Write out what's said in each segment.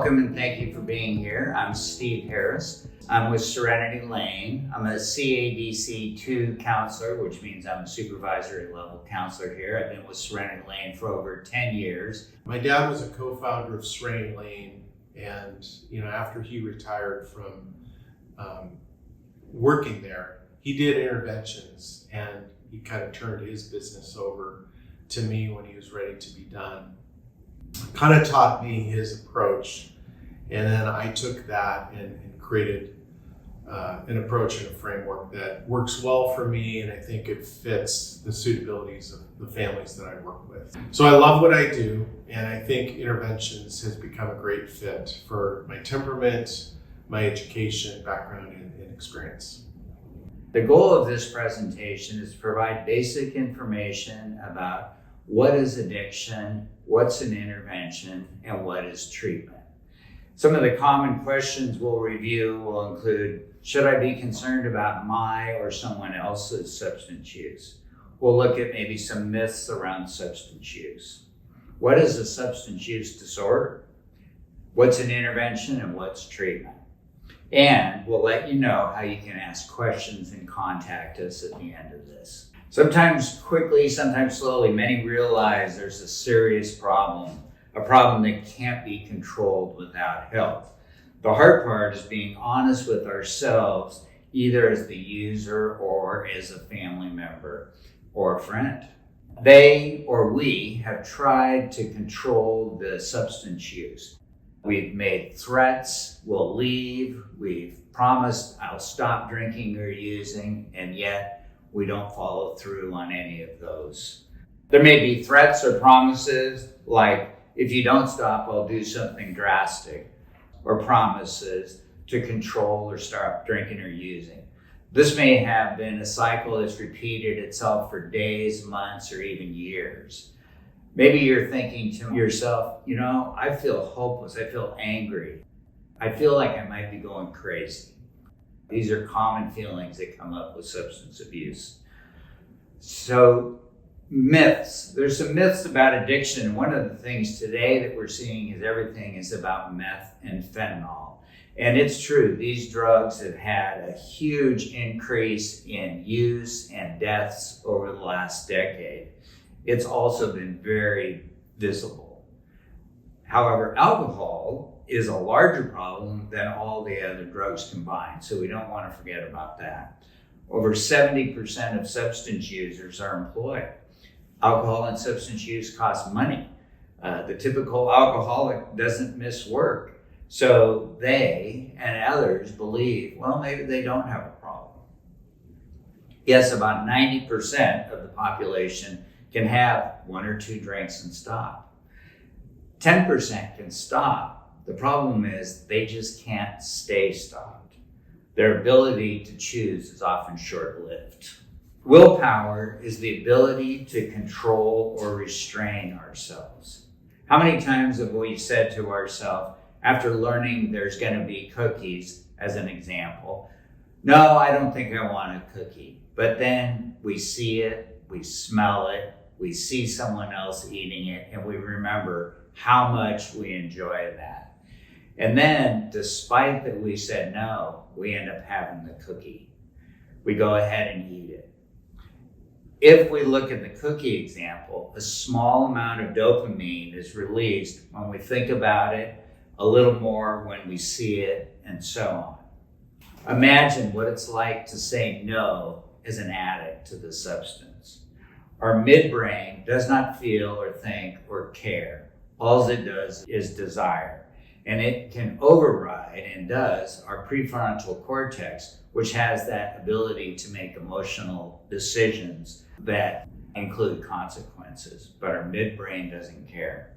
Welcome and thank you for being here. I'm Steve Harris. I'm with Serenity Lane. I'm a CADC 2 counselor, which means I'm a supervisory level counselor here. I've been with Serenity Lane for over 10 years. My dad was a co-founder of Serenity Lane, and after he retired from working there, he did interventions, and he kind of turned his business over to me when he was ready to be done. Kind of taught me his approach, and then I took that and created an approach and a framework that works well for me, and I think it fits the suitabilities of the families that I work with. So I love what I do, and I think interventions has become a great fit for my temperament, my education, background, and experience. The goal of this presentation is to provide basic information about what is addiction, what's an intervention, and what is treatment. Some of the common questions we'll review will include, should I be concerned about my or someone else's substance use? We'll look at maybe some myths around substance use. What is a substance use disorder? What's an intervention and what's treatment? And we'll let you know how you can ask questions and contact us at the end of this. Sometimes quickly, sometimes slowly, many realize there's a serious problem, a problem that can't be controlled without help. The hard part is being honest with ourselves, either as the user or as a family member or a friend. They or we have tried to control the substance use. We've made threats, we'll leave, we've promised I'll stop drinking or using, and yet we don't follow through on any of those. There may be threats or promises like, if you don't stop, I'll do something drastic, or promises to control or stop drinking or using. This may have been a cycle that's repeated itself for days, months, or even years. Maybe you're thinking to yourself, I feel hopeless, I feel angry, I feel like I might be going crazy. These are common feelings that come up with substance abuse. So, myths. There's some myths about addiction. One of the things today that we're seeing is everything is about meth and fentanyl. And it's true, these drugs have had a huge increase in use and deaths over the last decade. It's also been very visible. However, alcohol is a larger problem than all the other drugs combined, so we don't want to forget about that. Over 70% of substance users are employed. Alcohol and substance use cost money. The typical alcoholic doesn't miss work, so they and others believe, well, maybe they don't have a problem. Yes, about 90% of the population can have 1 or 2 drinks and stop. 10% can stop. The problem is they just can't stay stopped. Their ability to choose is often short-lived. Willpower is the ability to control or restrain ourselves. How many times have we said to ourselves, after learning there's going to be cookies, as an example, no, I don't think I want a cookie. But then we see it, we smell it, we see someone else eating it, and we remember how much we enjoy that. And then, despite that we said no, we end up having the cookie. We go ahead and eat it. If we look at the cookie example, a small amount of dopamine is released when we think about it, a little more when we see it, and so on. Imagine what it's like to say no as an addict to the substance. Our midbrain does not feel or think or care. All it does is desire. And it can override, and does, our prefrontal cortex, which has that ability to make emotional decisions that include consequences, but our midbrain doesn't care.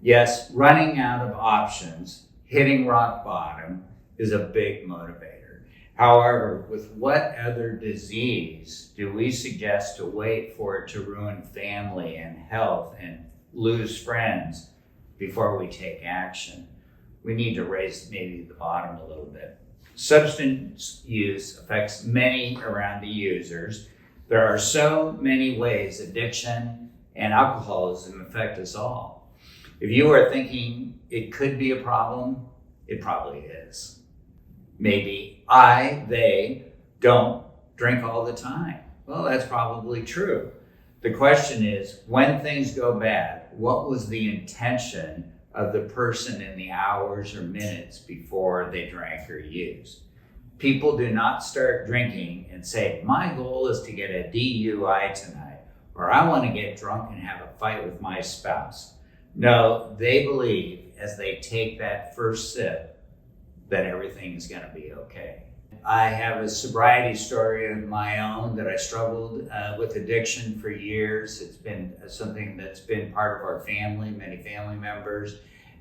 Yes, running out of options, hitting rock bottom, is a big motivator. However, with what other disease do we suggest to wait for it to ruin family and health and lose friends before we take action? We need to raise maybe the bottom a little bit. Substance use affects many around the users. There are so many ways addiction and alcoholism affect us all. If you are thinking it could be a problem, it probably is. Maybe they don't drink all the time. Well, that's probably true. The question is, when things go bad, what was the intention of the person in the hours or minutes before they drank or used? People do not start drinking and say, my goal is to get a DUI tonight, or I want to get drunk and have a fight with my spouse. No, they believe as they take that first sip that everything is going to be okay. I have a sobriety story of my own that I struggled with addiction for years. It's been something that's been part of our family, many family members,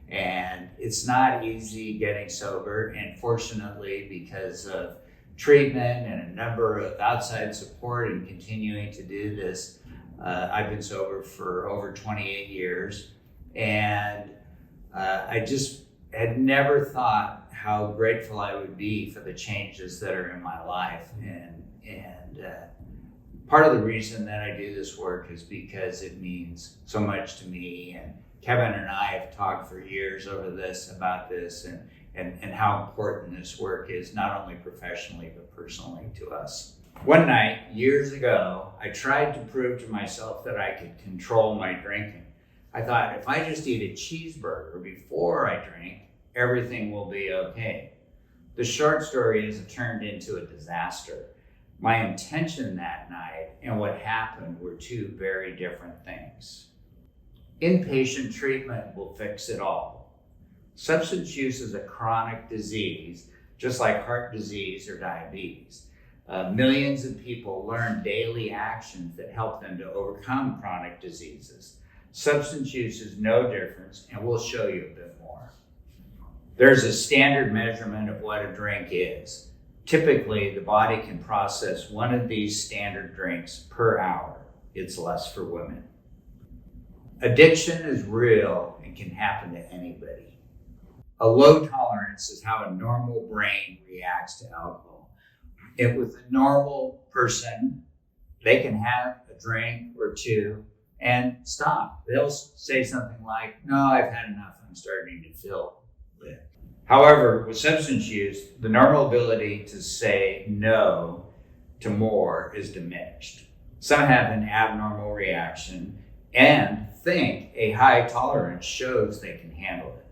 and it's not easy getting sober. And fortunately, because of treatment and a number of outside support and continuing to do this, I've been sober for over 28 years. And I just had never thought how grateful I would be for the changes that are in my life. And part of the reason that I do this work is because it means so much to me. And Kevin and I have talked for years about this and how important this work is, not only professionally, but personally to us. One night, years ago, I tried to prove to myself that I could control my drinking. I thought, if I just eat a cheeseburger before I drink, everything will be okay. The short story is it turned into a disaster. My intention that night and what happened were two very different things. Inpatient treatment will fix it all. Substance use is a chronic disease, just like heart disease or diabetes. Millions of people learn daily actions that help them to overcome chronic diseases. Substance use is no different, and we'll show you a bit more. There's a standard measurement of what a drink is. Typically, the body can process one of these standard drinks per hour. It's less for women. Addiction is real and can happen to anybody. A low tolerance is how a normal brain reacts to alcohol. If with a normal person, they can have a drink or two and stop. They'll say something like, no, I've had enough, I'm starting to feel lit. However, with substance use, the normal ability to say no to more is diminished. Some have an abnormal reaction and think a high tolerance shows they can handle it.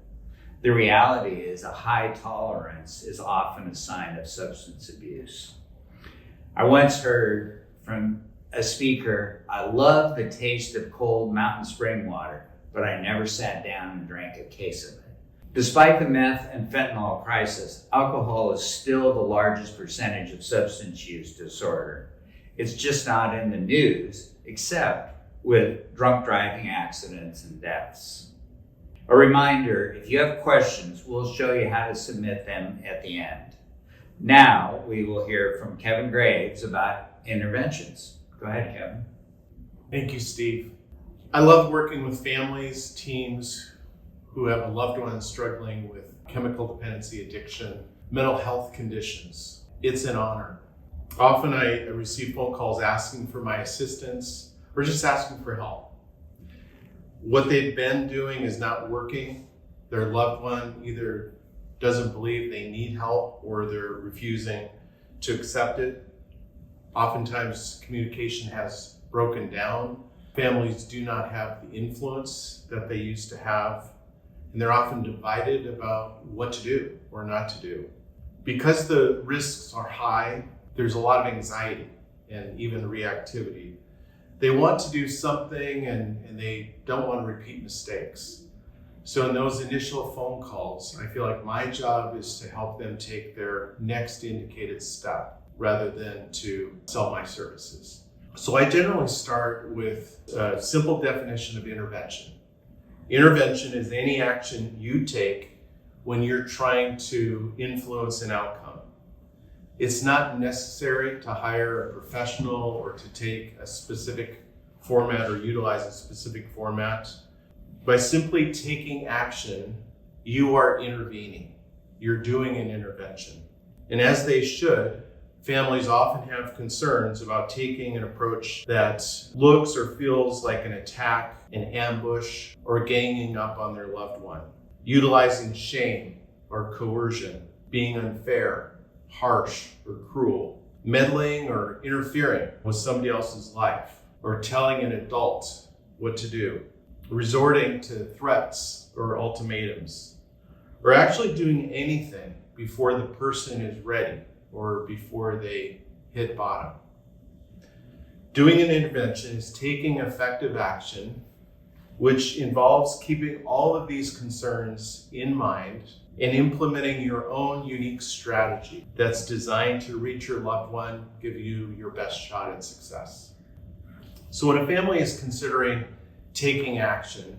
The reality is a high tolerance is often a sign of substance abuse. I once heard from a speaker, I love the taste of cold mountain spring water, but I never sat down and drank a case of it. Despite the meth and fentanyl crisis, alcohol is still the largest percentage of substance use disorder. It's just not in the news, except with drunk driving accidents and deaths. A reminder, if you have questions, we'll show you how to submit them at the end. Now we will hear from Kevin Graves about interventions. Go ahead, Kevin. Thank you, Steve. I love working with families, teams who have a loved one struggling with chemical dependency addiction, mental health conditions. It's an honor. Often I receive phone calls asking for my assistance or just asking for help. What they've been doing is not working. Their loved one either doesn't believe they need help or they're refusing to accept it. Oftentimes communication has broken down. Families do not have the influence that they used to have, and they're often divided about what to do or not to do. Because the risks are high, there's a lot of anxiety and even reactivity. They want to do something and they don't want to repeat mistakes. So in those initial phone calls, I feel like my job is to help them take their next indicated step rather than to sell my services. So I generally start with a simple definition of intervention. Intervention is any action you take when you're trying to influence an outcome. It's not necessary to hire a professional or to take a specific format or utilize a specific format. By simply taking action, you are intervening. You're doing an intervention. And as they should, families often have concerns about taking an approach that looks or feels like an attack, an ambush, or ganging up on their loved one, utilizing shame or coercion, being unfair, harsh, or cruel, meddling or interfering with somebody else's life, or telling an adult what to do, resorting to threats or ultimatums, or actually doing anything before the person is ready or before they hit bottom. Doing an intervention is taking effective action, which involves keeping all of these concerns in mind and implementing your own unique strategy that's designed to reach your loved one, give you your best shot at success. So when a family is considering taking action,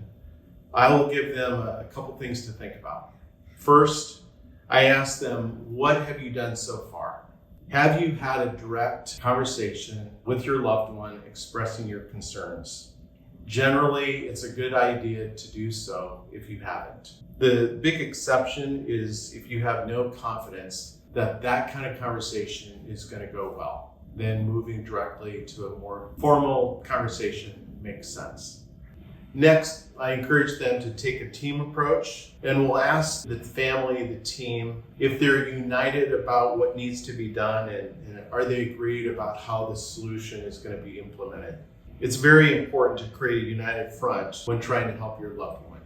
I will give them a couple things to think about. First, I ask them, what have you done so far? Have you had a direct conversation with your loved one expressing your concerns? Generally, it's a good idea to do so if you haven't. The big exception is if you have no confidence that that kind of conversation is going to go well. Then moving directly to a more formal conversation makes sense. Next, I encourage them to take a team approach, and we'll ask the family, the team, if they're united about what needs to be done and are they agreed about how the solution is going to be implemented. It's very important to create a united front when trying to help your loved one.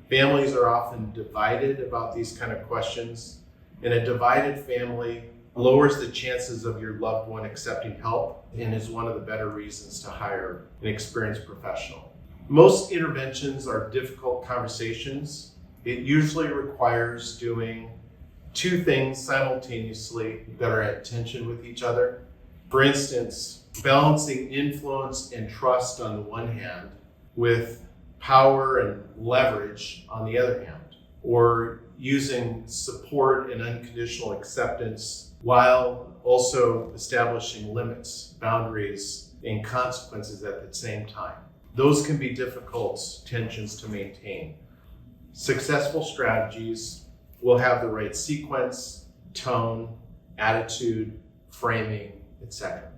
Families are often divided about these kind of questions, and a divided family lowers the chances of your loved one accepting help and is one of the better reasons to hire an experienced professional. Most interventions are difficult conversations. It usually requires doing two things simultaneously that are at tension with each other. For instance, balancing influence and trust on the one hand with power and leverage on the other hand, or using support and unconditional acceptance while also establishing limits, boundaries, and consequences at the same time. Those can be difficult tensions to maintain. Successful strategies will have the right sequence, tone, attitude, framing, etc.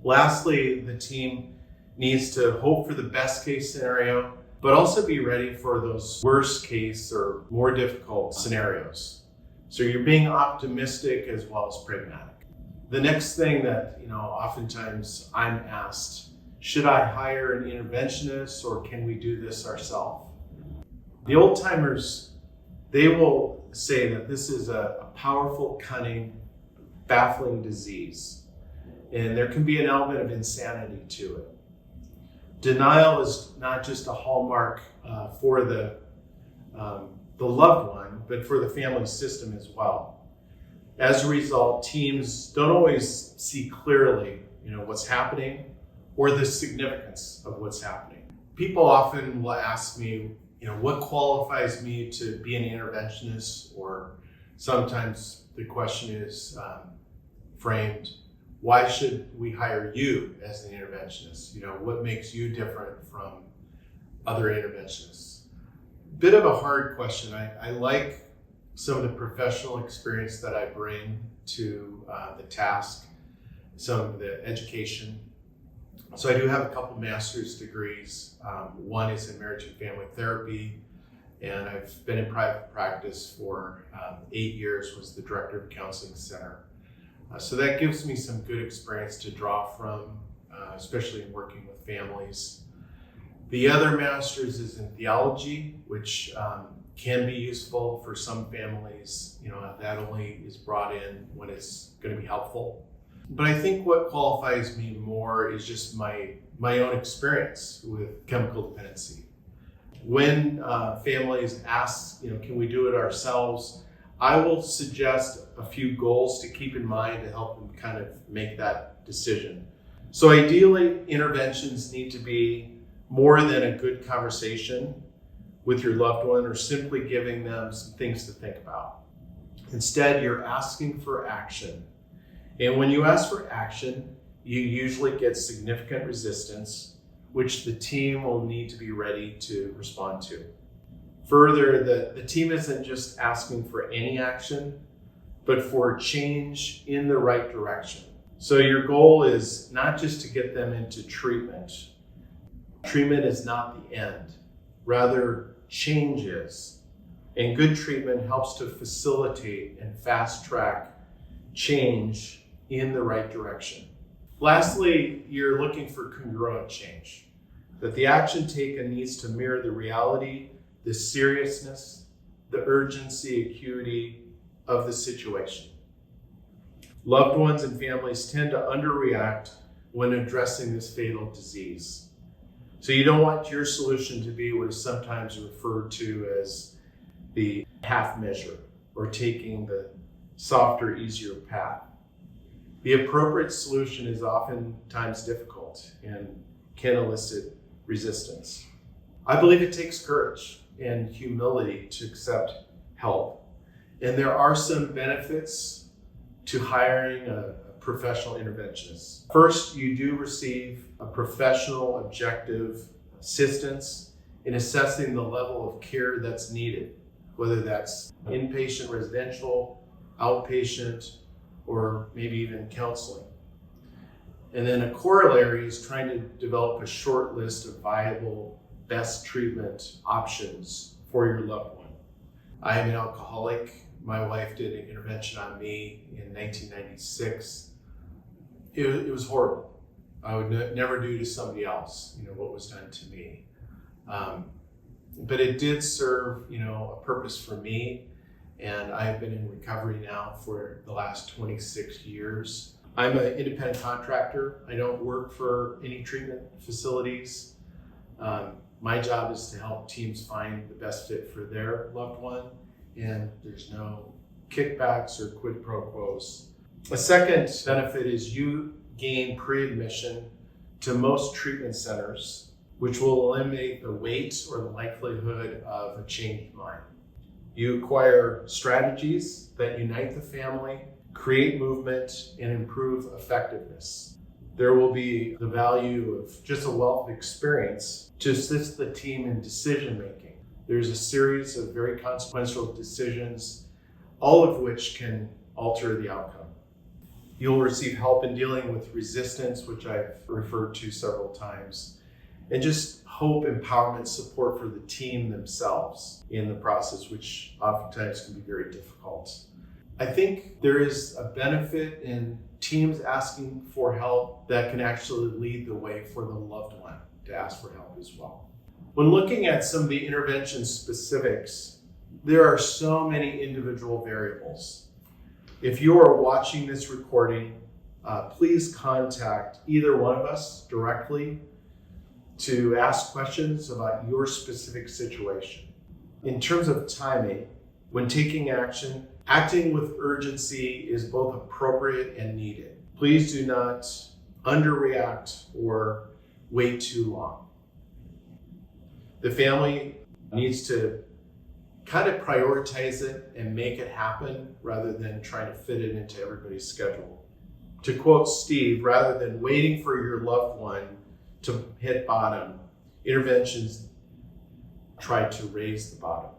Lastly, the team needs to hope for the best case scenario, but also be ready for those worst case or more difficult scenarios. So you're being optimistic as well as pragmatic. The next thing that, oftentimes I'm asked, should I hire an interventionist or can we do this ourselves? The old timers, they will say that this is a powerful, cunning, baffling disease. And there can be an element of insanity to it. Denial is not just a hallmark for the loved one, but for the family system as well. As a result, teams don't always see clearly, what's happening or the significance of what's happening. People often will ask me, what qualifies me to be an interventionist? Or sometimes the question is framed, why should we hire you as an interventionist? What makes you different from other interventionists? Bit of a hard question. I like some of the professional experience that I bring to the task, some of the education. So I do have a couple master's degrees. One is in marriage and family therapy, and I've been in private practice for 8 years, was the director of a counseling center. So that gives me some good experience to draw from, especially in working with families. The other master's is in theology, which can be useful for some families. That only is brought in when it's going to be helpful. But I think what qualifies me more is just my own experience with chemical dependency. When families ask, can we do it ourselves? I will suggest a few goals to keep in mind to help them kind of make that decision. So ideally, interventions need to be more than a good conversation with your loved one or simply giving them some things to think about. Instead, you're asking for action. And when you ask for action, you usually get significant resistance, which the team will need to be ready to respond to. Further, the team isn't just asking for any action, but for change in the right direction. So your goal is not just to get them into treatment. Treatment is not the end. Rather, change is. And good treatment helps to facilitate and fast track change in the right direction. Lastly, you're looking for congruent change. That the action taken needs to mirror the reality, the seriousness, the urgency, acuity of the situation. Loved ones and families tend to underreact when addressing this fatal disease. So you don't want your solution to be what is sometimes referred to as the half measure or taking the softer, easier path. The appropriate solution is oftentimes difficult and can elicit resistance. I believe it takes courage and humility to accept help. And there are some benefits to hiring a professional interventionist. First, you do receive a professional, objective assistance in assessing the level of care that's needed, whether that's inpatient, residential, outpatient, or maybe even counseling. And then a corollary is trying to develop a short list of viable best treatment options for your loved one. I am an alcoholic. My wife did an intervention on me in 1996. It was horrible. I would never do to somebody else, what was done to me. But it did serve, a purpose for me. And I've been in recovery now for the last 26 years. I'm an independent contractor. I don't work for any treatment facilities. My job is to help teams find the best fit for their loved one, and there's no kickbacks or quid pro quos. A second benefit is you gain pre-admission to most treatment centers, which will eliminate the wait or the likelihood of a changed mind. You acquire strategies that unite the family, create movement, and improve effectiveness. There will be the value of just a wealth of experience to assist the team in decision making. There's a series of very consequential decisions, all of which can alter the outcome. You'll receive help in dealing with resistance, which I've referred to several times, and just hope, empowerment, support for the team themselves in the process, which oftentimes can be very difficult. I think there is a benefit in teams asking for help that can actually lead the way for the loved one to ask for help as well. When looking at some of the intervention specifics, there are so many individual variables. If you are watching this recording, please contact either one of us directly to ask questions about your specific situation. In terms of timing, when taking action, acting with urgency is both appropriate and needed. Please do not underreact or wait too long. The family needs to kind of prioritize it and make it happen rather than trying to fit it into everybody's schedule. To quote Steve, rather than waiting for your loved one to hit bottom, interventions try to raise the bottom.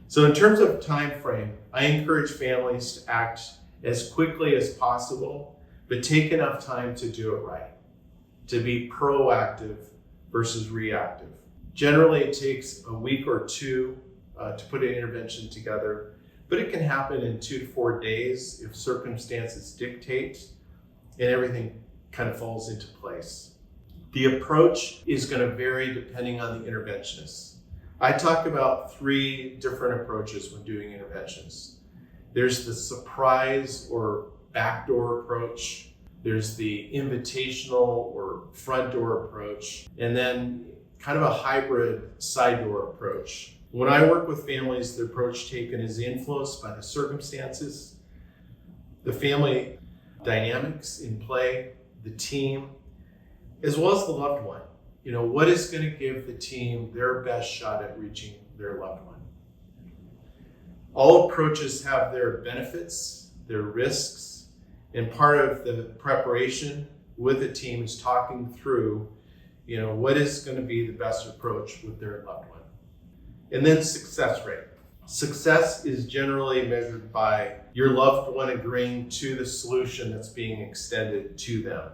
So in terms of time frame, I encourage families to act as quickly as possible, but take enough time to do it right, to be proactive versus reactive. Generally, it takes a week or two to put an intervention together, but it can happen in 2 to 4 days if circumstances dictate and everything kind of falls into place. The approach is going to vary depending on the interventionist. I talk about 3 different approaches when doing interventions. There's the surprise or backdoor approach. There's the invitational or front door approach, and then kind of a hybrid side door approach. When I work with families, the approach taken is influenced by the circumstances, the family dynamics in play, the team, as well as the loved one. What is going to give the team their best shot at reaching their loved one? All approaches have their benefits, their risks, and part of the preparation with the team is talking through, what is going to be the best approach with their loved one. And then success rate. Success is generally measured by your loved one agreeing to the solution that's being extended to them.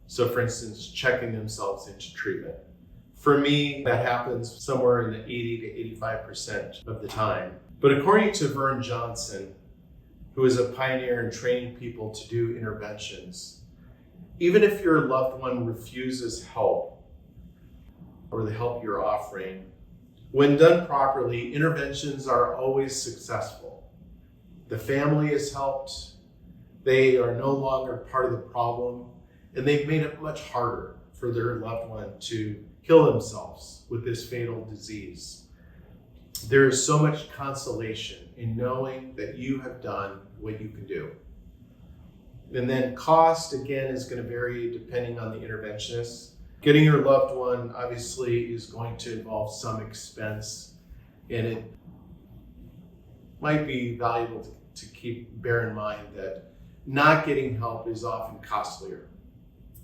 So for instance, checking themselves into treatment. For me, that happens somewhere in the 80 to 85% of the time. But according to Vern Johnson, who is a pioneer in training people to do interventions, even if your loved one refuses help or the help you're offering, when done properly, interventions are always successful. The family is helped, they are no longer part of the problem, and they've made it much harder for their loved one to kill themselves with this fatal disease. There is so much consolation in knowing that you have done what you can do. And then cost, again, is going to vary depending on the interventionist. Getting your loved one obviously is going to involve some expense, and it might be valuable to bear in mind that not getting help is often costlier.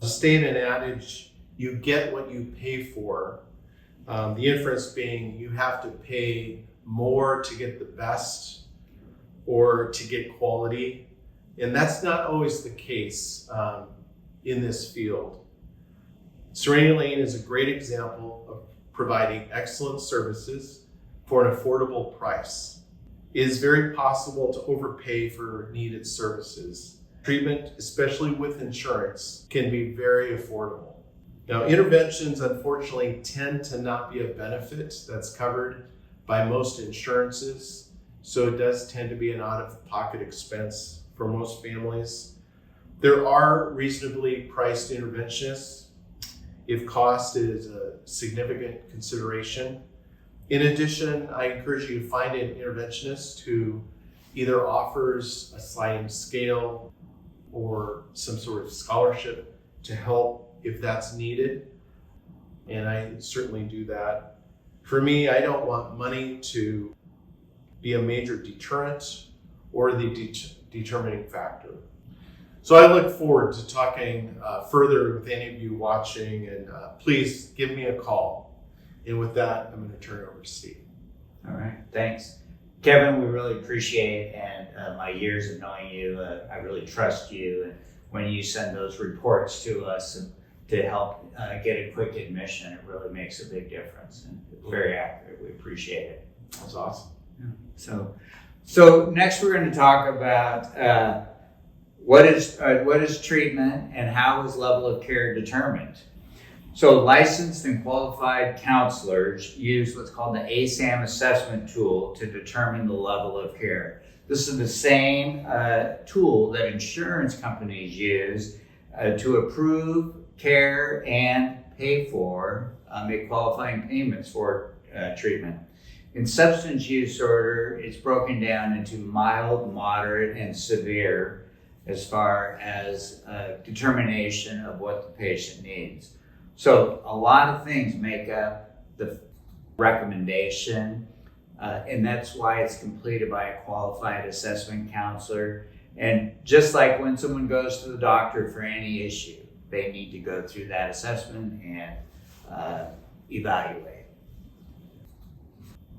To stay in an adage, you get what you pay for. The inference being you have to pay more to get the best or to get quality. And that's not always the case in this field. Serenity Lane is a great example of providing excellent services for an affordable price. It is very possible to overpay for needed services. Treatment, especially with insurance, can be very affordable. Now, interventions, unfortunately, tend to not be a benefit that's covered by most insurances, so it does tend to be an out-of-pocket expense for most families. There are reasonably priced interventionists if cost is a significant consideration. In addition, I encourage you to find an interventionist who either offers a sliding scale or some sort of scholarship to help if that's needed. And I certainly do that. For me, I don't want money to be a major deterrent or the determining factor. So I look forward to talking further with any of you watching, and please give me a call. And with that, I'm going to turn it over to Steve. All right, thanks. Kevin, we really appreciate, and my years of knowing you, I really trust you. And when you send those reports to us to help get a quick admission, it really makes a big difference, and it's very accurate. We appreciate it. That's awesome. Yeah. So next we're going to talk about what is treatment and how is level of care determined. So licensed and qualified counselors use what's called the ASAM assessment tool to determine the level of care. This is the same tool that insurance companies use to approve care and pay for, make qualifying payments for treatment. In substance use order, it's broken down into mild, moderate, and severe as far as determination of what the patient needs. So a lot of things make up the recommendation, and that's why it's completed by a qualified assessment counselor. And just like when someone goes to the doctor for any issue, they need to go through that assessment and evaluate.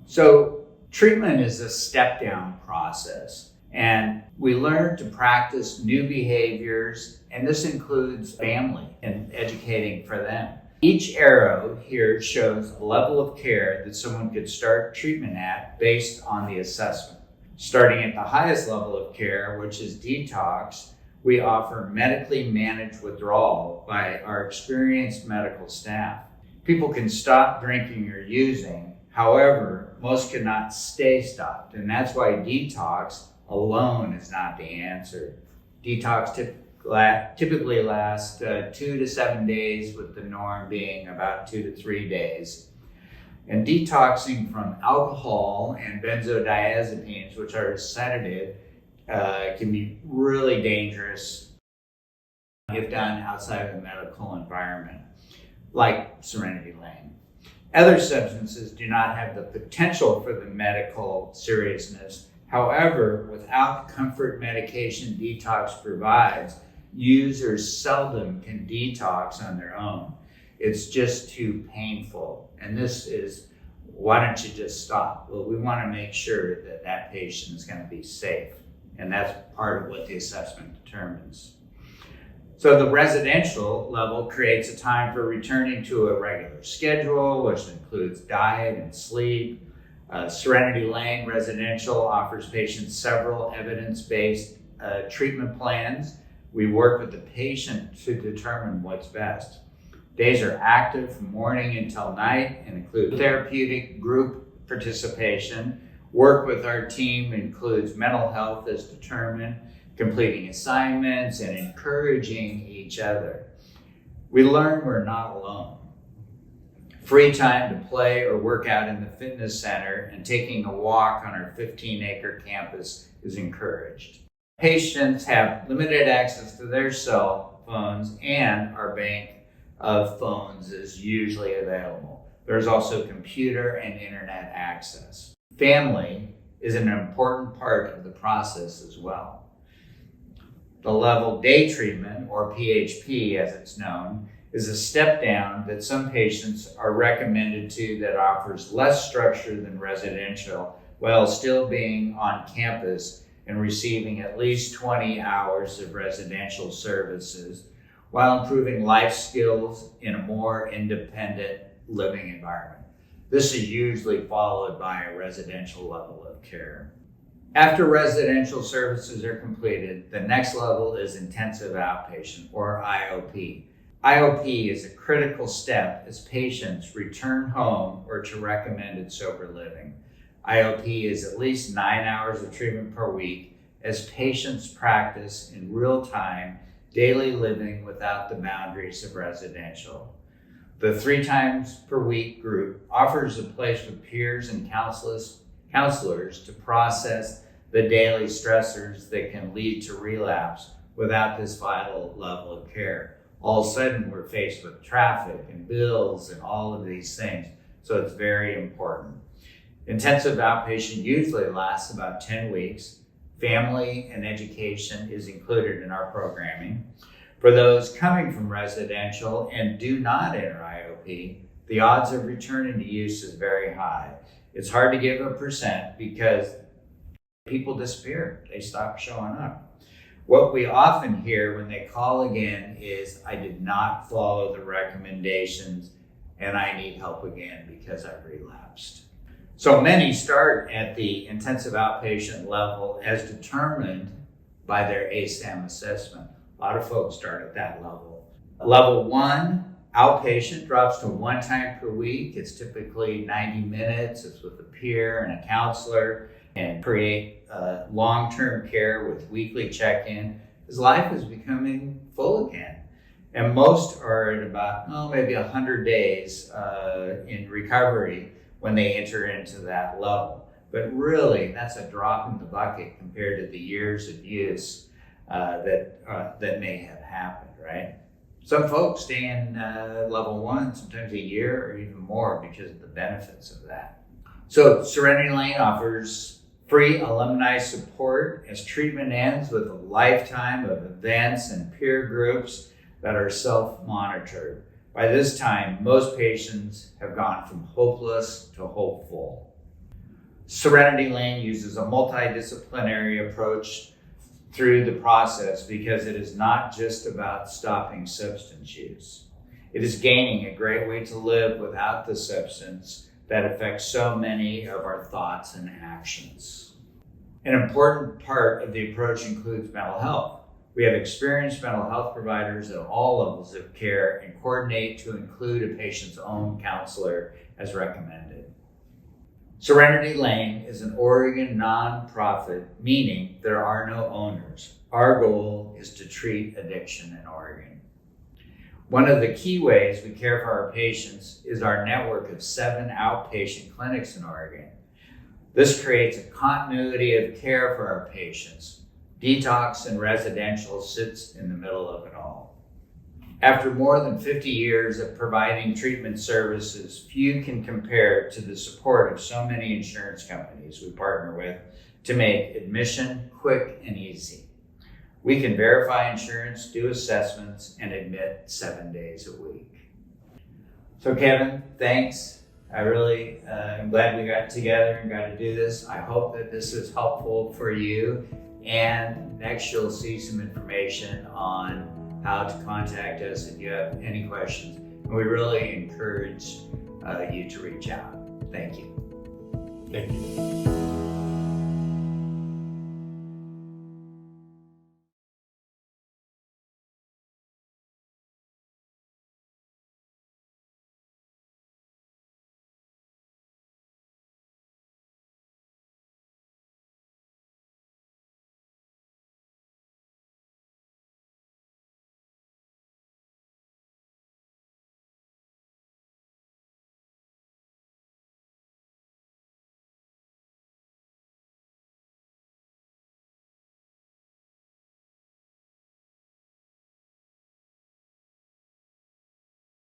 So treatment is a step-down process, and we learn to practice new behaviors, and this includes family and educating for them. Each arrow here shows a level of care that someone could start treatment at based on the assessment. Starting at the highest level of care, which is detox, we offer medically managed withdrawal by our experienced medical staff. People can stop drinking or using. However, most cannot stay stopped, and that's why detox alone is not the answer. Detox typically lasts 2 to 7 days, with the norm being about 2 to 3 days. And detoxing from alcohol and benzodiazepines, which are a sedative, can be really dangerous if done outside of the medical environment, like Serenity Lane. Other substances do not have the potential for the medical seriousness. However, without the comfort medication detox provides, users seldom can detox on their own. It's just too painful. And this is Why don't you just stop? Well, we want to make sure that that patient is going to be safe. And that's part of what the assessment determines. So the residential level creates a time for returning to a regular schedule, which includes diet and sleep. Serenity Lane Residential offers patients several evidence-based treatment plans. We work with the patient to determine what's best. Days are active from morning until night and include therapeutic group participation. Work with our team includes mental health as determined, completing assignments, and encouraging each other. We learn we're not alone. Free time to play or work out in the fitness center and taking a walk on our 15-acre campus is encouraged. Patients have limited access to their cell phones, and our bank of phones is usually available. There's also computer and internet access. Family is an important part of the process as well. The level day treatment, or PHP as it's known, is a step down that some patients are recommended to that offers less structure than residential while still being on campus and receiving at least 20 hours of residential services while improving life skills in a more independent living environment. This is usually followed by a residential level of care. After residential services are completed, the next level is intensive outpatient, or IOP. IOP is a critical step as patients return home or to recommended sober living. IOP is at least 9 hours of treatment per week as patients practice in real time daily living without the boundaries of residential. The 3 times per week group offers a place with peers and counselors to process the daily stressors that can lead to relapse without this vital level of care. All of a sudden, we're faced with traffic and bills and all of these things, so it's very important. Intensive outpatient usually lasts about 10 weeks. Family and education is included in our programming. For those coming from residential and do not enter IOP, the odds of returning to use is very high. It's hard to give a percent because people disappear. They stop showing up. What we often hear when they call again is, I did not follow the recommendations and I need help again because I've relapsed. So many start at the intensive outpatient level as determined by their ASAM assessment. A lot of folks start at that level. Level 1, outpatient, drops to 1 time per week. It's typically 90 minutes. It's with a peer and a counselor, and create long-term care with weekly check-in. His life is becoming full again. And most are at about, maybe 100 days in recovery when they enter into that level. But really, that's a drop in the bucket compared to the years of use that may have happened, right? Some folks stay in level 1, sometimes a year or even more because of the benefits of that. So Serenity Lane offers free alumni support as treatment ends with a lifetime of events and peer groups that are self-monitored. By this time, most patients have gone from hopeless to hopeful. Serenity Lane uses a multidisciplinary approach through the process because it is not just about stopping substance use. It is gaining a great way to live without the substance that affects so many of our thoughts and actions. An important part of the approach includes mental health. We have experienced mental health providers at all levels of care and coordinate to include a patient's own counselor as recommended. Serenity Lane is an Oregon nonprofit, meaning there are no owners. Our goal is to treat addiction in Oregon. One of the key ways we care for our patients is our network of 7 outpatient clinics in Oregon. This creates a continuity of care for our patients. Detox and residential sits in the middle of it all. After more than 50 years of providing treatment services, few can compare to the support of so many insurance companies we partner with to make admission quick and easy. We can verify insurance, do assessments, and admit 7 days a week. So Kevin, thanks I really am glad we got together and got to do this. I hope that this is helpful for you. And next you'll see some information on how to contact us if you have any questions. And we really encourage you to reach out. Thank you. Thank you.